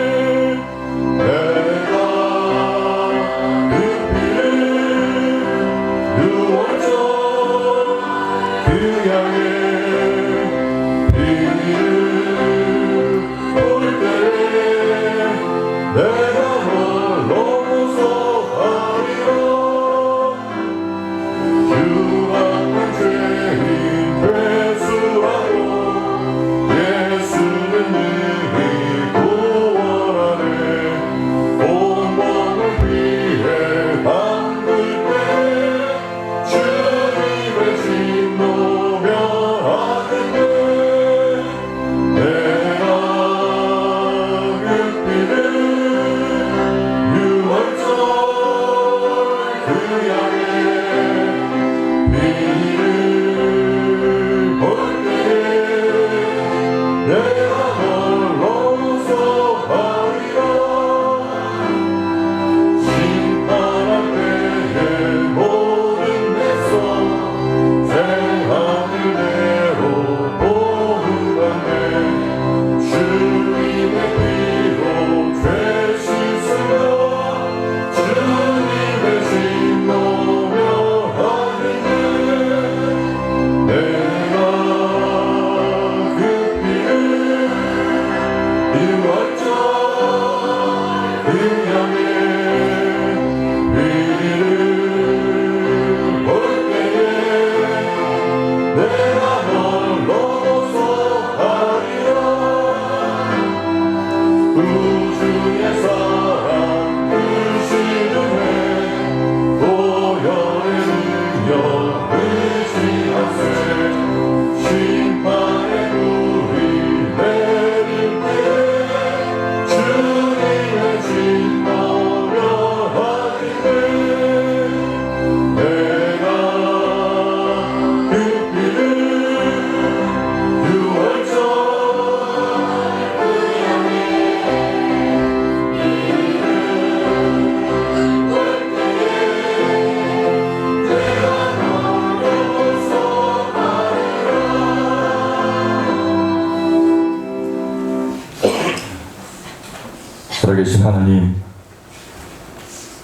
살아계신 하나님,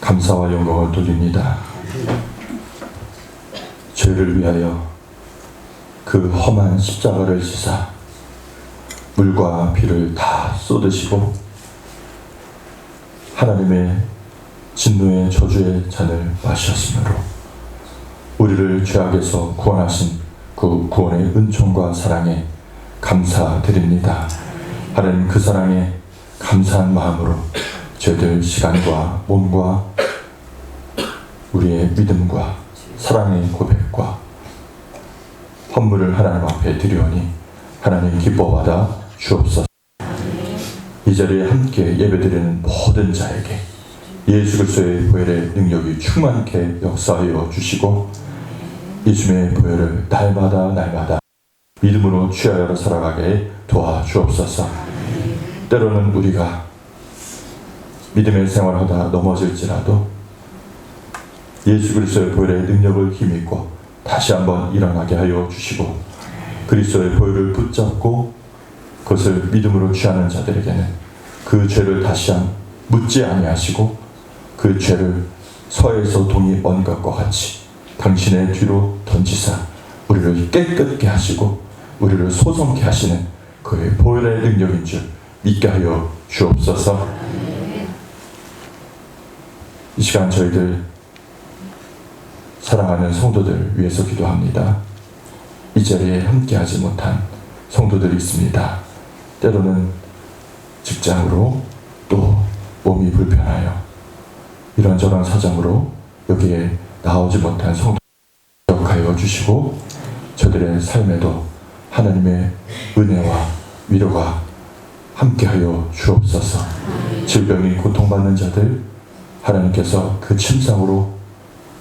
감사와 영광을 돌립니다. 죄를 위하여 그 험한 십자가를 지사 물과 피를 다 쏟으시고 하나님의 진노의 저주의 잔을 마셨으므로 우리를 죄악에서 구원하신 그 구원의 은총과 사랑에 감사드립니다. 하나님, 그 사랑에 감사한 마음으로 저희들 시간과 몸과 우리의 믿음과 사랑의 고백과 헌물을 하나님 앞에 드리오니 하나님 기뻐받아 주옵소서. 이 자리에 함께 예배드리는 모든 자에게 예수 그리스도의 보혈의 능력이 충만케 역사하여 주시고 예수님의 보혈을 날마다 믿음으로 취하여 살아가게 도와주옵소서. 때로는 우리가 믿음의 생활하다 넘어질지라도 예수 그리스도의 보혈의 능력을 힘입고 다시 한번 일어나게 하여 주시고 그리스도의 보혈을 붙잡고 그것을 믿음으로 취하는 자들에게는 그 죄를 다시 묻지 아니하시고 그 죄를 서에서 동이 언 것과 같이 당신의 뒤로 던지사 우리를 깨끗게 하시고 우리를 소성케 하시는 그의 보혈의 능력인 줄 믿게 하여 주옵소서. 이 시간 저희들 사랑하는 성도들 위해서 기도합니다. 이 자리에 함께하지 못한 성도들이 있습니다. 때로는 직장으로 또 몸이 불편하여 이런저런 사정으로 여기에 나오지 못한 성도들 기억하여 주시고 저들의 삶에도 하나님의 은혜와 위로가 함께하여 주옵소서. 질병이 고통받는 자들 하나님께서 그 침상으로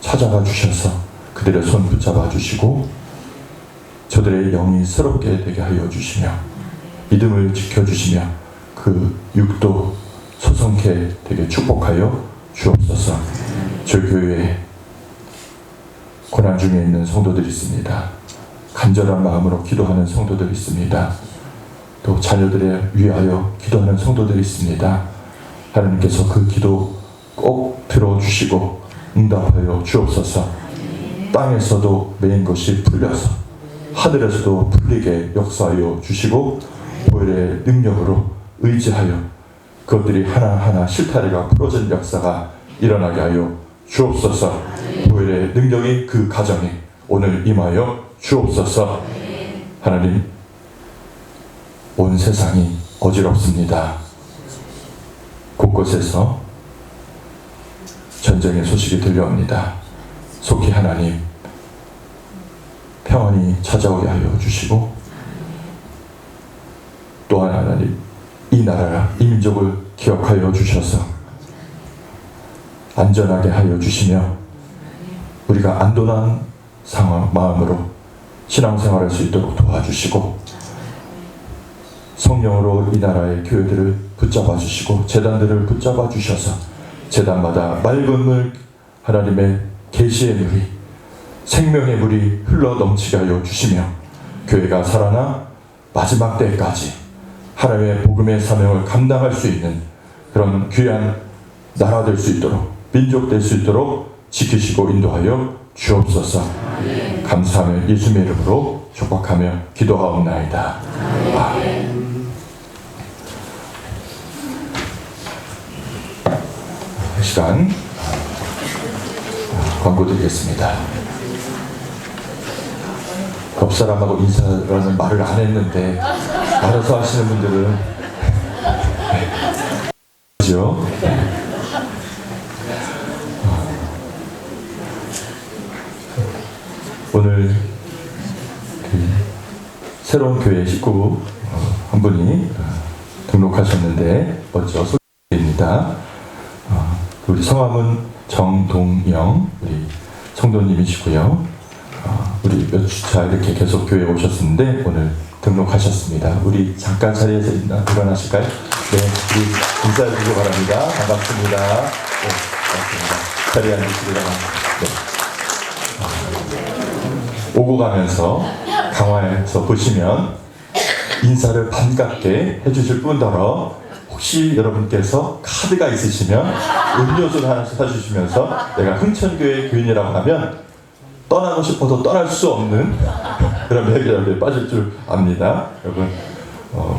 찾아가 주셔서 그들의 손 붙잡아 주시고 저들의 영이 새롭게 되게 하여 주시며 믿음을 지켜주시며 그 육도 소성케 되게 축복하여 주옵소서. 저희 교회에 고난 중에 있는 성도들이 있습니다. 간절한 마음으로 기도하는 성도들이 있습니다. 또 자녀들에 위하여 기도하는 성도들이 있습니다. 하나님께서 그 기도 꼭 들어주시고 응답하여 주옵소서. 땅에서도 매인 것이 풀려서 하늘에서도 풀리게 역사하여 주시고 보혈의 능력으로 의지하여 그것들이 하나하나 실타래가 풀어진 역사가 일어나게 하여 주옵소서. 보혈의 능력이 그 가정에 오늘 임하여 주옵소서. 하나님, 온 세상이 어지럽습니다. 곳곳에서 전쟁의 소식이 들려옵니다. 속히 하나님 평안이 찾아오게 하여 주시고 또한 하나님 이 나라 이 민족을 기억하여 주셔서 안전하게 하여 주시며 우리가 안전한 마음으로 신앙생활할 수 있도록 도와주시고 성령으로 이 나라의 교회들을 붙잡아 주시고 재단들을 붙잡아 주셔서 재단마다 맑은 물 하나님의 계시의 물이 생명의 물이 흘러 넘치게 하여 주시며 교회가 살아나 마지막 때까지 하나님의 복음의 사명을 감당할 수 있는 그런 귀한 나라 될 수 있도록 민족 될 수 있도록 지키시고 인도하여 주옵소서. 감사하며 예수님의 이름으로 축복하며 기도하옵나이다. 아멘. 시간 광고 드리겠습니다. 옆사람하고 인사라는 말을 안 했는데 알아서 하시는 분들은 그죠? 오늘 그 새로운 교회 식구 한 분이 등록하셨는데 먼저 소개드립니다. 우리 성함은 정동영 우리 성도님이시고요. 우리 몇 주차 이렇게 계속 교회에 오셨었는데 오늘 등록하셨습니다. 우리 잠깐 자리에서 일어나실까요? 네, 우리 인사해 주시기 바랍니다. 반갑습니다. 네, 반갑습니다. 자리에 앉으시기 바랍니다. 오고 가면서 강화에서 보시면 인사를 반갑게 해주실 뿐더러 혹시 여러분께서 카드가 있으시면 음료수를 하나 사주시면서 내가 흥천교회 교인이라고 하면 떠나고 싶어도 떠날 수 없는 그런 매력에 빠질 줄 압니다. 여러분,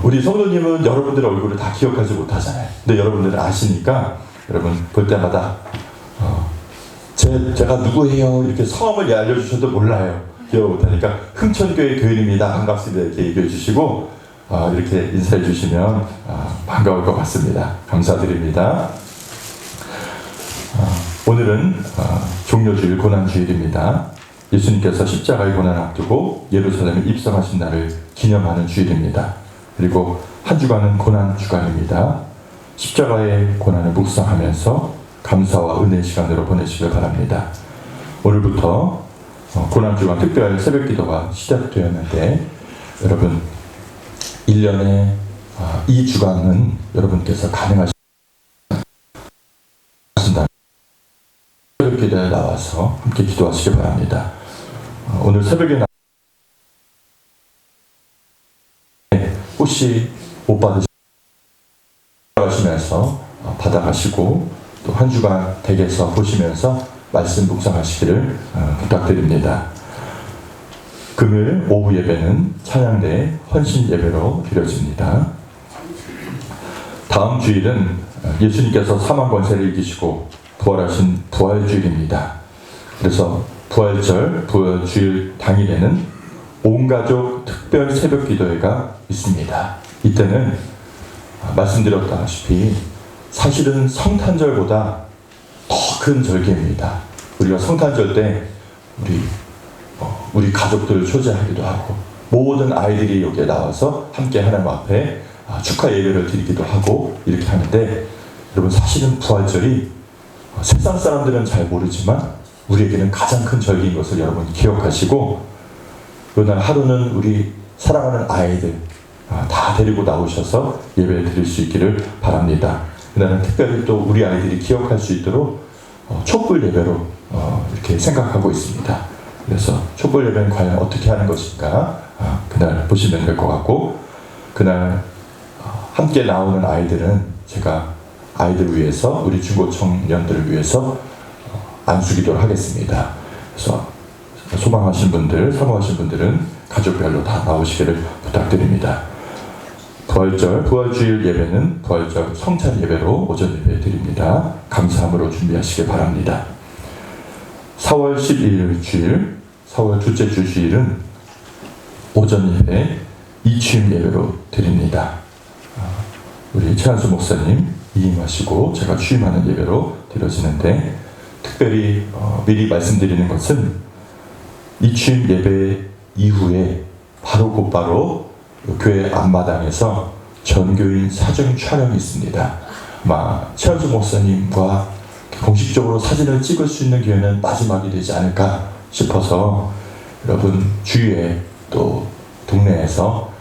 우리 성도님은 여러분들의 얼굴을 다 기억하지 못하잖아요. 근데 여러분들은 아시니까 여러분 볼 때마다 제가 누구예요? 이렇게 성함을 알려주셔도 몰라요. 기억 못하니까 흥천교회 교인입니다. 반갑습니다. 이렇게 얘기해 주시고 이렇게 인사해 주시면 반가울 것 같습니다. 감사드립니다. 오늘은 종료주일 고난주일입니다. 예수님께서 십자가의 고난을 앞두고 예루살렘에 입성하신 날을 기념하는 주일입니다. 그리고 한 주간은 고난 주간입니다. 십자가의 고난을 묵상하면서 감사와 은혜의 시간으로 보내시길 바랍니다. 오늘부터 고난 주간 특별 새벽 기도가 시작되었는데 여러분 1년에 이 주간은 여러분께서 가능하신다 새벽 기도에 나와서 함께 기도하시기 바랍니다. 오늘 새벽에 혹시 못 받으시면서 받아가시고 또 한 주간 댁에서 보시면서 말씀 묵상하시기를 부탁드립니다. 금요일 오후 예배는 찬양대 헌신 예배로 드려집니다. 다음 주일은 예수님께서 사망 권세를 이기시고 부활하신 부활주일입니다. 그래서 부활절, 부활주일 당일에는 온가족 특별 새벽 기도회가 있습니다. 이때는 말씀드렸다시피 사실은 성탄절보다 더 큰 절기입니다. 우리가 성탄절 때 우리 가족들을 초대하기도 하고 모든 아이들이 여기에 나와서 함께 하나님 앞에 축하 예배를 드리기도 하고 이렇게 하는데 여러분 사실은 부활절이 세상 사람들은 잘 모르지만 우리에게는 가장 큰 절기인 것을 여러분 기억하시고 그날 하루는 우리 사랑하는 아이들 다 데리고 나오셔서 예배를 드릴 수 있기를 바랍니다. 그날은 특별히 또 우리 아이들이 기억할 수 있도록 촛불 예배로 이렇게 생각하고 있습니다. 그래서 촛불 예배는 과연 어떻게 하는 것인가 그날 보시면 될 것 같고 그날 함께 나오는 아이들은 제가 아이들을 위해서 우리 중고 청년들을 위해서 안수기도를 하겠습니다. 그래서 소망하신 분들, 사모하신 분들은 가족별로 다 나오시기를 부탁드립니다. 부활절, 부활주일 예배는 부활절 성찬 예배로 오전 예배 드립니다. 감사함으로 준비하시기 바랍니다. 4월 12일 주일, 4월 둘째 주 주일은 오전 예배 이취임 예배로 드립니다. 우리 최한수 목사님 이임하시고 제가 취임하는 예배로 드려지는데 특별히 미리 말씀드리는 것은 이취임 예배 이후에 곧바로 교회 앞마당에서 전교인 사진 촬영이 있습니다. 아마 최한수 목사님과 공식적으로 사진을 찍을 수 있는 기회는 마지막이 되지 않을까 싶어서 여러분 주위에 또 동네에서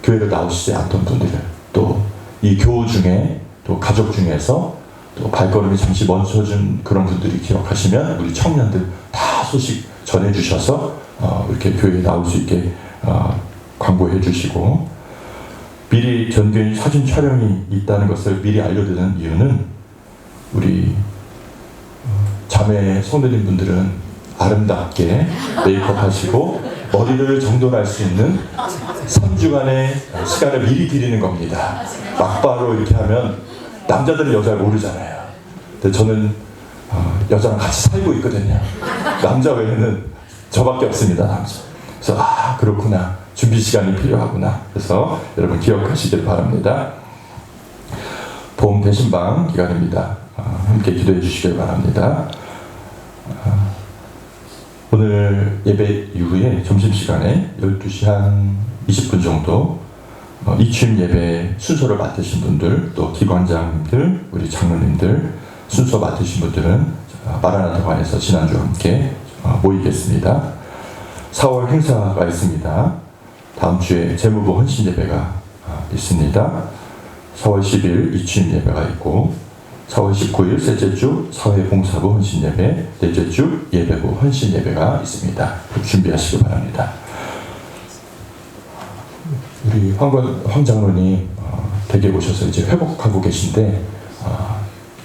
교회를 나오시지 않던 분들을 또 이 교우 중에 또 가족 중에서 또 발걸음이 잠시 멈춰준 그런 분들이 기억하시면 우리 청년들 다 소식 전해주셔서 이렇게 교회에 나올 수 있게 광고해 주시고 미리 전교인 사진 촬영이 있다는 것을 미리 알려드리는 이유는 우리 자매 성도님 분들은 아름답게 메이크업 하시고 머리를 정돈할 수 있는 3주간의 시간을 미리 드리는 겁니다. 막바로 이렇게 하면 남자들은 여자를 모르잖아요. 근데 저는 여자랑 같이 살고 있거든요. 남자 외에는 저밖에 없습니다. 남자. 그래서 그렇구나. 준비 시간이 필요하구나. 그래서 여러분 기억하시길 바랍니다. 봄 대신방 기간입니다. 함께 기도해 주시길 바랍니다. 오늘 예배 이후에 점심시간에 12시 한 20분 정도 이취임 예배 순서를 맡으신 분들 또 기관장님들 우리 장로님들 순서 맡으신 분들은 마라나타관에서 지난주 함께 모이겠습니다. 4월 행사가 있습니다. 다음 주에 재무부 헌신 예배가 있습니다. 4월 10일 이취임 예배가 있고 4월 19일 셋째 주 사회봉사부 헌신 예배, 넷째 주 예배부 헌신 예배가 있습니다. 준비하시기 바랍니다. 우리 황 장로님 댁에 오셔서 이제 회복하고 계신데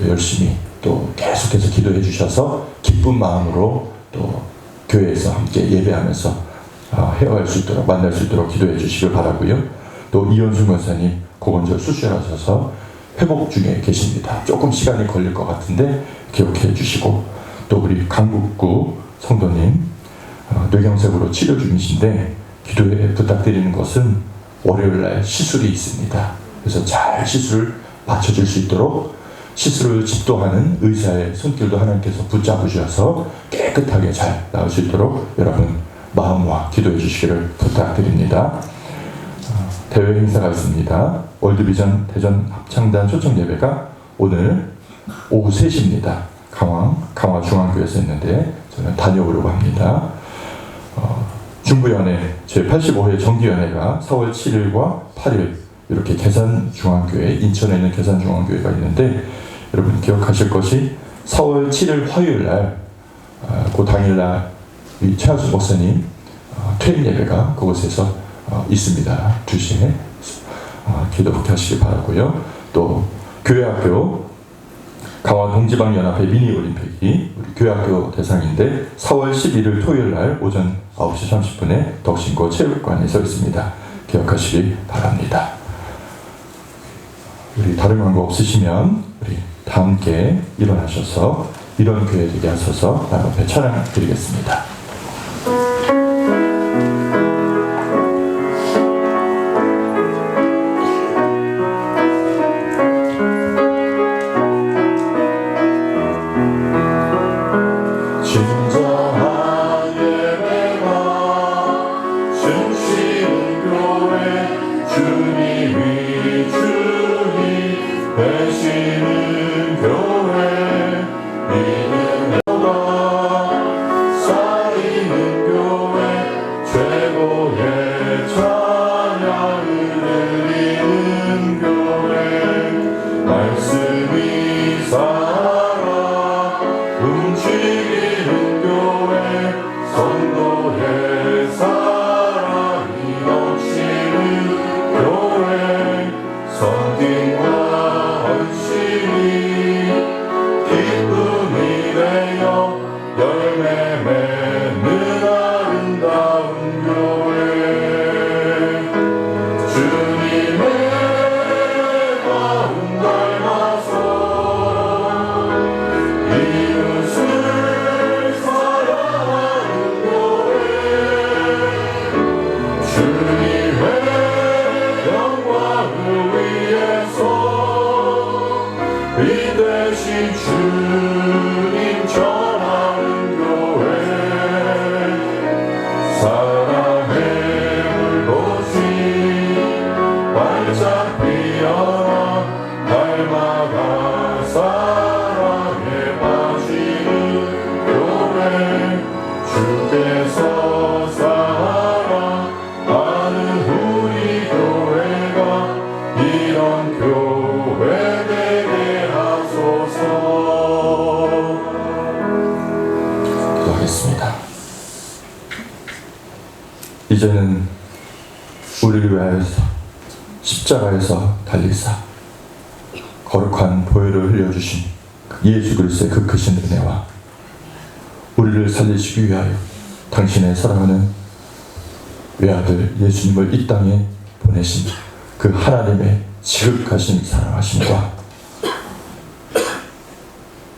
열심히 또 계속해서 기도해 주셔서 기쁜 마음으로 또 교회에서 함께 예배하면서 헤어갈 수 있도록 만날 수 있도록 기도해 주시길 바라고요. 또 이현수 권사님 고관절 수술하셔서 회복 중에 계십니다. 조금 시간이 걸릴 것 같은데 기억해 주시고, 또 우리 강북구 성도님 뇌경색으로 치료 중이신데 기도에 부탁드리는 것은 월요일날 시술이 있습니다. 그래서 잘 시술을 맞춰줄 수 있도록 시술을 집도하는 의사의 손길도 하나님께서 붙잡으셔서 깨끗하게 잘 나을 수 있도록 여러분 마음과 기도해 주시기를 부탁드립니다. 대회 행사가 있습니다. 월드비전 대전 합창단 초청 예배가 오늘 오후 3시입니다. 강화중앙교회에서 했는데 저는 다녀오려고 합니다. 중부연회 제85회 정기연회가 4월 7일과 8일 이렇게 계산중앙교회, 인천에 있는 계산중앙교회가 있는데 여러분 기억하실 것이 4월 7일 화요일날 그 당일날 우리 최하수 목사님 퇴임 예배가 그곳에서 있습니다. 2시에 기도부터 하시기 바라고요. 또 교회학교 강화 동지방연합회 미니올림픽이 우리 교회학교 대상인데 4월 11일 토요일날 오전 9시 30분에 덕신고 체육관에서 있습니다. 기억하시기 바랍니다. 우리 다른 광고 없으시면 우리 다 함께 일어나셔서 이런 교회 되게 하셔서 나무 앞에 찬양 드리겠습니다. 이제는 우리를 위하여서 십자가에서 달리사 거룩한 보혈을 흘려주신 예수 그리스도의 그 크신 은혜와 우리를 살리시기 위하여 당신의 사랑하는 외아들 예수님을 이 땅에 보내신 그 하나님의 지극하신 사랑하심과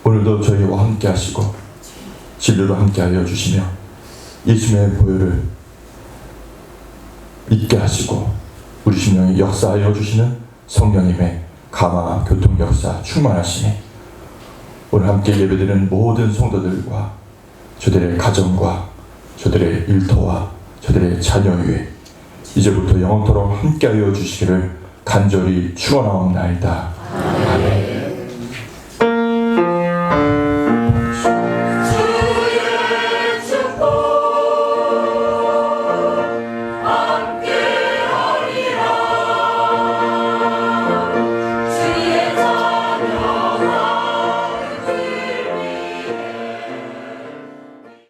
오늘도 저희와 함께 하시고 진리로 함께 하여 주시며 예수님의 보혈을 있게 하시고 우리 심령에 역사하여 주시는 성령님의 감화 교통 역사 충만하시니 오늘 함께 예배드리는 모든 성도들과 저들의 가정과 저들의 일터와 저들의 자녀 위에 이제부터 영원토록 함께하여 주시기를 간절히 축원하옵나이다. 아멘.